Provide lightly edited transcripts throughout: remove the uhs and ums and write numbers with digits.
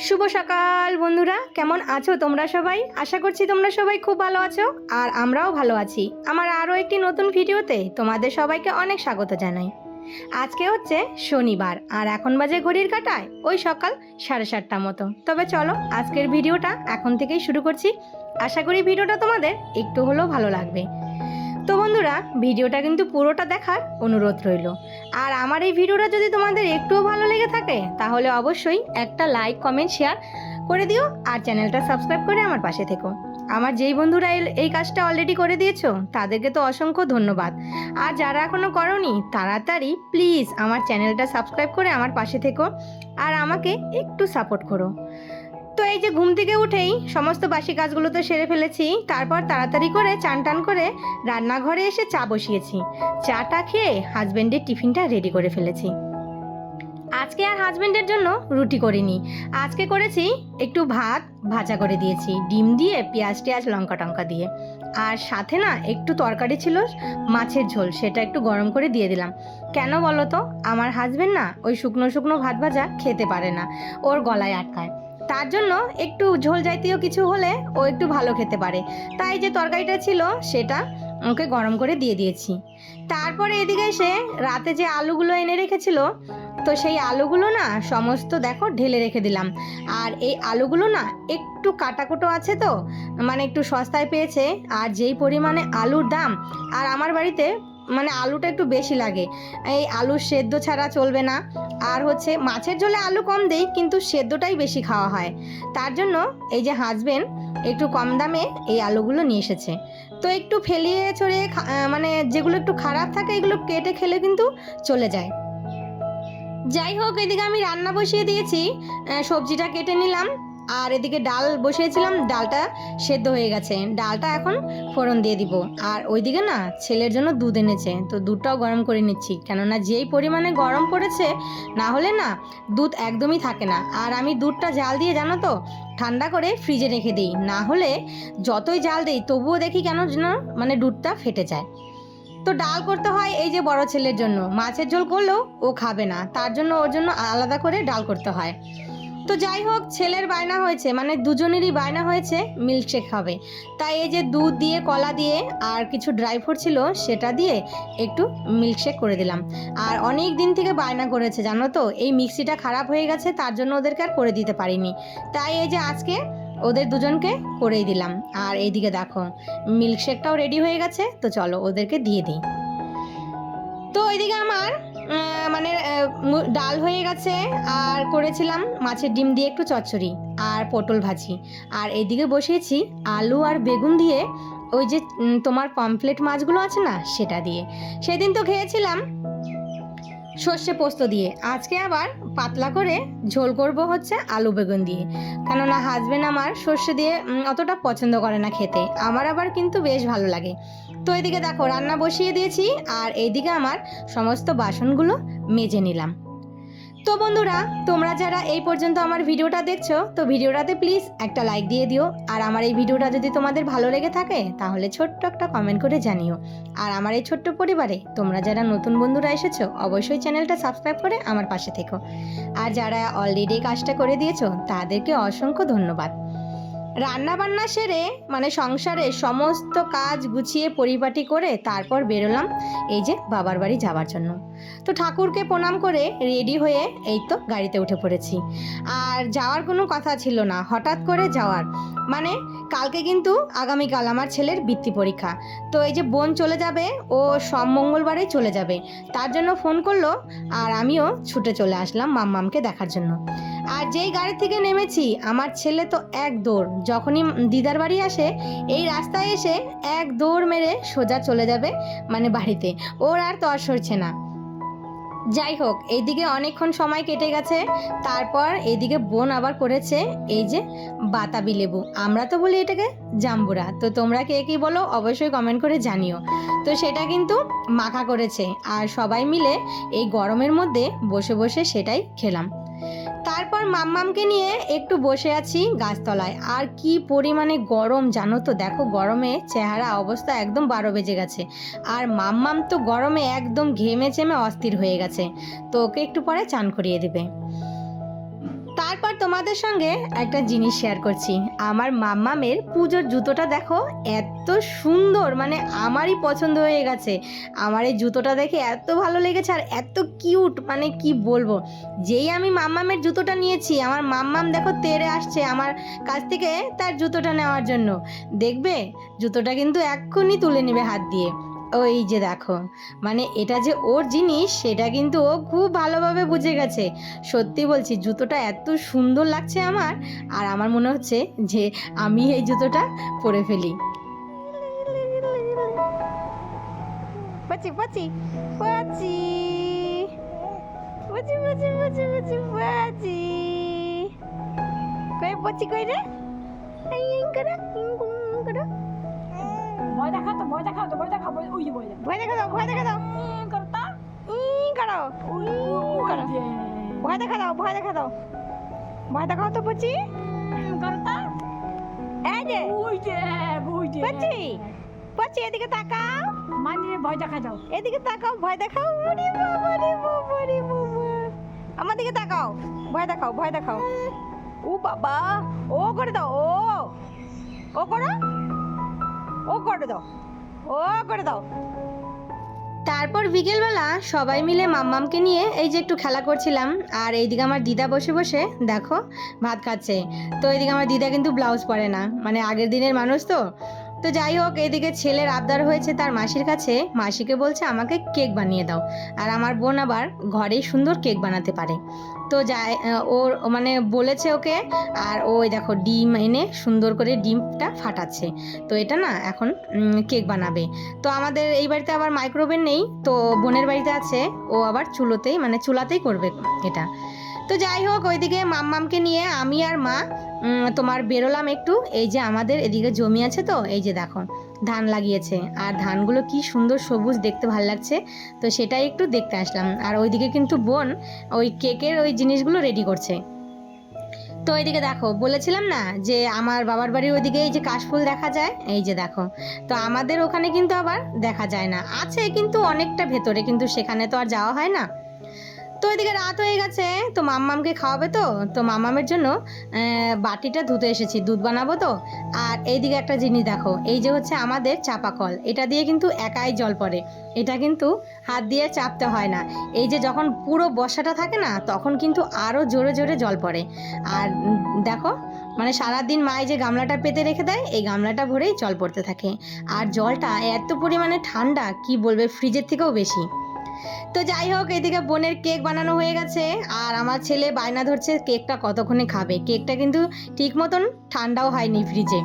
শুভ সকাল বন্ধুরা, কেমন আছো তোমরা সবাই? আশা করছি তোমরা সবাই খুব ভালো আছো আর আমরাও ভালো আছি। আমার আরও একটি নতুন ভিডিওতে তোমাদের সবাইকে অনেক স্বাগত জানাই। আজকে হচ্ছে শনিবার আর এখন বাজে ঘড়ির কাঁটায় ওই সকাল 7:30 মতো। তবে চলো আজকের ভিডিওটা এখন থেকেই শুরু করছি। আশা করি ভিডিওটা তোমাদের একটু হলেও ভালো লাগবে। তো বন্ধুরা, ভিডিওটা কিন্তু পুরোটা দেখার অনুরোধ রইল। আর আমার এই ভিডিওটা যদি তোমাদের একটুও ভালো লেগে থাকে তাহলে অবশ্যই একটা লাইক কমেন্ট শেয়ার করে দিও আর চ্যানেলটা সাবস্ক্রাইব করে আমার পাশে থেকো। আমার যেই বন্ধুরা এই কাজটা অলরেডি করে দিয়েছো তাদেরকে তো অসংখ্য ধন্যবাদ। আর যারা এখনও করোনি তাড়াতাড়ি প্লিজ আমার চ্যানেলটা সাবস্ক্রাইব করে আমার পাশে থেকো আর আমাকে একটু সাপোর্ট করো। তো এই যে ঘুম থেকে উঠেই সমস্ত বাসি কাজগুলো তো সেরে ফেলেছি। তারপর তাড়াতাড়ি করে চান টান করে রান্নাঘরে এসে চা বসিয়েছি। চাটা খেয়ে হাজব্যান্ডের টিফিনটা রেডি করে ফেলেছি। আজকে আর হাজব্যান্ডের জন্য রুটি করিনি, আজকে করেছি একটু ভাত ভাজা করে দিয়েছি ডিম দিয়ে, পেঁয়াজ টেয়াজ লঙ্কা টঙ্কা দিয়ে। আর সাথে না একটু তরকারি ছিল মাছের ঝোল, সেটা একটু গরম করে দিয়ে দিলাম। কেন বলো তো, আমার হাজব্যান্ড না ওই শুকনো শুকনো ভাত ভাজা খেতে পারে না, ওর গলায় আটকায়। তার জন্য একটু ঝোল জাতীয় কিছু হলে ও একটু ভালো খেতে পারে। তাই যে তরকারিটা ছিল সেটা ওকে গরম করে দিয়ে দিয়েছি। তারপরে এদিকে এসে রাতে যে আলুগুলো এনে রেখেছিল, তো সেই আলুগুলো না সমস্ত দেখো ঢেলে রেখে দিলাম। আর এই আলুগুলো না একটু কাটাকুটো আছে, তো মানে একটু সস্তায় পেয়েছে। আর যেই পরিমাণে আলুর দাম, আর আমার বাড়িতে মানে আলুটা একটু বেশি লাগে, এই আলু সেদ্ধ ছাড়া চলবে না। আর হচ্ছে মাছের ঝোলে আলু কম দেই কিন্তু সেদ্ধটাই বেশি খাওয়া হয়। তার জন্য এই যে হাজবেন্ড একটু কম দামে এই আলুগুলো নিয়ে এসেছে। তো একটু ফেলিয়ে ছড়িয়ে মানে যেগুলো একটু খারাপ থাকে এগুলো কেটে খেলে কিন্তু চলে যায়। যাই হোক, এদিকে আমি রান্না বসিয়ে দিয়েছি, সবজিটা কেটে নিলাম। আর এদিকে ডাল বসিয়েছিলাম, ডালটা সেদ্ধ হয়ে গেছে, ডালটা এখন ফোড়ন দিয়ে দিব। আর ওইদিকে না ছেলের জন্য দুধ এনেছে, তো দুধটাও গরম করে নিচ্ছি, কেননা যেই পরিমাণে গরম পড়েছে না হলে না দুধ একদমই থাকে না। আর আমি দুধটা জাল দিয়ে জানো তো ঠান্ডা করে ফ্রিজে রেখে দিই, না হলে যতই জাল দিই তবুও দেখি কেন যেন মানে দুধটা ফেটে যায়। তো ডাল করতে হয় এই যে বড় ছেলের জন্য, মাছের ঝোল করলেও ও খাবে না, তার জন্য ওর জন্য আলাদা করে ডাল করতে হয়। তো যাই হোক, ছেলের বায়না হয়েছে, মানে দুজনেরই বায়না হয়েছে মিল্কশেক খাবে। তাই এই যে দুধ দিয়ে কলা দিয়ে আর কিছু ড্রাই ফ্রুট ছিল সেটা দিয়ে একটু মিল্কশেক করে দিলাম। আর অনেক দিন থেকে বায়না করেছে জানো তো, এই মিক্সিটা খারাপ হয়ে গেছে তার জন্য ওদেরকে আর করে দিতে পারিনি। তাই এই যে আজকে ওদের দুজনকে করেই দিলাম। আর এইদিকে দেখো মিল্কশেকটাও রেডি হয়ে গেছে, তো চলো ওদেরকে দিয়ে দিই। তো ওইদিকে আমার মানে ডাল হয়ে গেছে, আর করেছিলাম মাছের ডিম দিয়ে একটু চচ্চড়ি আর পটল ভাজি। আর এইদিকে বসিয়েছি আলু আর বেগুন দিয়ে ওই যে তোমার পমফ্লেট মাছগুলো আছে না সেটা দিয়ে। সেদিন তো খেয়েছিলাম সর্ষে পোস্ত দিয়ে, আজকে আবার পাতলা করে ঝোল করব হচ্ছে আলু বেগুন দিয়ে। কেননা হাজবেন্ড আমার সর্ষে দিয়ে অতটা পছন্দ করে না খেতে, আমার আবার কিন্তু বেশ ভালো লাগে। তো এদিকে দেখো রান্না বসিয়ে দিয়েছি আর এইদিকে আমার সমস্ত বাসনগুলো মেজে নিলাম। তো বন্ধুরা, তোমরা যারা এই পর্যন্ত আমার ভিডিওটা দেখছো তো ভিডিওটাতে প্লিজ একটা লাইক দিয়ে দিও। আর আমার এই ভিডিওটা যদি তোমাদের ভালো লেগে থাকে তাহলে ছোট্ট একটা কমেন্ট করে জানিও। আর আমার এই ছোট্ট পরিবারে তোমরা যারা নতুন বন্ধুরা এসেছো অবশ্যই চ্যানেলটা সাবস্ক্রাইব করে আমার পাশে থেকো। আর যারা অলরেডি কাজটা করে দিয়েছো তাদেরকে অসংখ্য ধন্যবাদ। রান্না বান্না সেরে মানে সংসারে সমস্ত কাজ গুছিয়ে পরিপাটি করে তারপর বেরোলাম এই যে বাবার বাড়ি যাওয়ার জন্য। তো ঠাকুরকে প্রণাম করে রেডি হয়ে এই তো গাড়িতে উঠে পড়েছি। আর যাওয়ার কোনো কথা ছিল না, হঠাৎ করে যাওয়ার মানে কালকে কিন্তু আগামীকাল আমার ছেলের বৃত্তি পরীক্ষা। তো এই যে বোন চলে যাবে, ও সব মঙ্গলবারেই চলে যাবে, তার জন্য ফোন করলো আর আমিও ছুটে চলে আসলাম মাম্মামকে দেখার জন্য। আর যেই গাড়ি থেকে নেমেছি আমার ছেলে তো এক দৌড়, যখনই দিদার বাড়ি আসে এই রাস্তায় এসে এক দৌড় মেরে সোজা চলে যাবে মানে বাড়িতে, ওর আর তর সরছে না। যাই হোক, এইদিকে অনেকক্ষণ সময় কেটে গেছে। তারপর এইদিকে বোন আবার করেছে এই যে বাতাবি লেবু, আমরা তো বলি এটাকে জাম্বুরা, তো তোমরা কে কি বলো অবশ্যই কমেন্ট করে জানিও। তো সেটা কিন্তু মাখা করেছে আর সবাই মিলে এই গরমের মধ্যে বসে বসে সেটাই খেলাম। তারপর মাম্মামকে নিয়ে একটু বসে আছি গাছতলায়। আর কি পরিমাণে গরম জানো তো, দেখো গরমে চেহারা অবস্থা একদম 12 বেজে গেছে। আর মাম্মাম তো গরমে একদম ঘেমে চেমে অস্থির হয়ে গেছে, তো ওকে একটু পরে চান করিয়ে দেবে। তারপর তোমাদের সঙ্গে একটা জিনিস শেয়ার করছি। আমার মাম্মামের পুজোর জুতোটা দেখো, এত সুন্দর, মানে আমারই পছন্দ হয়ে গেছে। আমার এই জুতোটা দেখে এত ভালো লেগেছে আর এত কিউট, মানে কি বলবো। যেই আমি মাম্মামের জুতোটা নিয়েছি, আমার মাম্মাম দেখো তেড়ে আসছে আমার কাছ থেকে তার জুতোটা নেওয়ার জন্য। দেখবে জুতোটা কিন্তু এক্ষুনি তুলে নেবে হাত দিয়ে। ওই যে দেখো, মানে এটা যে ওর জিনিস সেটা কিন্তু ও খুব ভালোভাবে বুঝে গেছে। সত্যি বলছি, জুতোটা এত সুন্দর লাগছে আমার, আর আমার মনে হচ্ছে যে আমি এই জুতোটা পরে ফেলি। পাচি পাচি পাচি পাচি পাচি পাচি পাচি পাচি কই পাচি কই রে, এই করে করে ভয় দেখাও তো, ভয় দেখাও তো, ভয় দেখাও, ওই যে ভয় দেখাও, ভয় দেখা দাও, ভয় দেখা দাও, করতা করো, করো, ভয় দেখা দাও, ভয় দেখা দাও, ভয় দেখাও তো পাচি, করতা এই যে ওই যে পাচি পাচি এদিকে তাকাও, মানে ভয় দেখা দাও, এদিকে তাকাও, ভয় দেখাও। ওরে বাবা রে বাবা রে বাবা, আমার দিকে তাকাও, ভয় দেখাও, ভয় দেখাও। ও বাবা, ও করে দাও, ও করো, ও করে দাও, ও করে দাও। তারপর বিকেলবেলা সবাই মিলে মাম্মামকে নিয়ে এই যে একটু খেলা করছিলাম, আর এইদিকে আমার দিদা বসে বসে দেখো ভাত খাচ্ছে। তো এইদিকে আমার দিদা কিন্তু ব্লাউজ পরে না, মানে আগের দিনের মানুষ তো। তো যাই হোক, এইদিকে ছেলের আবদার হয়েছে তার মাসির কাছে, মাসিকে বলছে আমাকে কেক বানিয়ে দাও। আর আমার বোন আবার ঘরেই সুন্দর কেক বানাতে পারে। তো যাই, ওর মানে বলেছে ওকে, আর ওই দেখো ডিম এনে সুন্দর করে ডিমটা ফাটাচ্ছে। তো এটা না এখন কেক বানাবে। তো আমাদের এই বাড়িতে আবার মাইক্রোওভেন নেই, তো বোনের বাড়িতে আছে, ও আবার চুলোতেই মানে চুলাতেই করবে এটা। তো যাই হোক, ওইদিকে মাম্মামকে নিয়ে আমি আর মা তোমার বেরোলাম একটু। এই যে আমাদের এদিকে জমি আছে, তো এই যে দেখো ধান লাগিয়েছে, আর ধানগুলো কি সুন্দর সবুজ, দেখতে ভালো লাগছে। তো সেটাই একটু দেখতে আসলাম। আর ওইদিকে কিন্তু বোন ওই কেকের ওই জিনিসগুলো রেডি করছে। তো এইদিকে দেখো, বলেছিলাম না যে আমার বাবার বাড়ির ওইদিকে এই যে কাশফুল দেখা যায়, এই যে দেখো। তো আমাদের ওখানে কিন্তু আবার দেখা যায় না, আছে কিন্তু অনেকটা ভেতরে, কিন্তু সেখানে তো আর যাওয়া হয় না। তো এদিকে রাত হয়ে গেছে, তো মাম্মামকে খাওয়াবে, তো মাম্মামের জন্য বাটিটা ধুতে এসেছি, দুধ বানাবো তো। আর এইদিকে একটা জিনিস দেখো, এই যে হচ্ছে আমাদের চাপা কল, এটা দিয়ে কিন্তু একাই জল পড়ে, এটা কিন্তু হাত দিয়ে চাপতে হয় না। এই যে যখন পুরো বর্ষাটা থাকে না, তখন কিন্তু আরও জোরে জোরে জল পড়ে। আর দেখো, মানে সারাদিন মায়ে যে গামলাটা পেতে রেখে দেয়, এই গামলাটা ভরেই জল পড়তে থাকে। আর জলটা এত পরিমাণে ঠান্ডা, কি বলবে, ফ্রিজের থেকেও বেশি। তো যাই হোক, এদিকে বোনের কেক বানানো হয়ে গেছে, আর আমার ছেলে বায়না ধরছে কেকটা কতক্ষণে খাবে। কেকটা কিন্তু ঠিক মতন ঠান্ডাও হয়নি ফ্রিজে।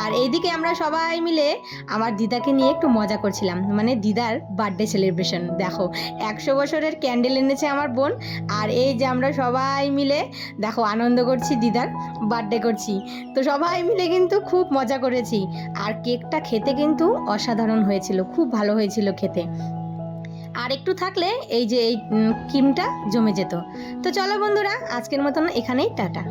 আর এইদিকে আমরা সবাই মিলে আমার দিদাকে নিয়ে একটু মজা করছিলাম, মানে দিদার বার্থডে সেলিব্রেশন। দেখো 100 বছরের ক্যান্ডেল এনেছে আমার বোন, আর এই যে আমরা সবাই মিলে দেখো আনন্দ করছি, দিদার বার্থডে করছি। তো সবাই মিলে কিন্তু খুব মজা করেছি। আর কেকটা খেতে কিন্তু অসাধারণ হয়েছিল, খুব ভালো হয়েছিল খেতে। আর একটু থাকলে এই যে এই ক্রিমটা জমে যেত। তো চলো বন্ধুরা, আজকের মতন এখানেই টাটা।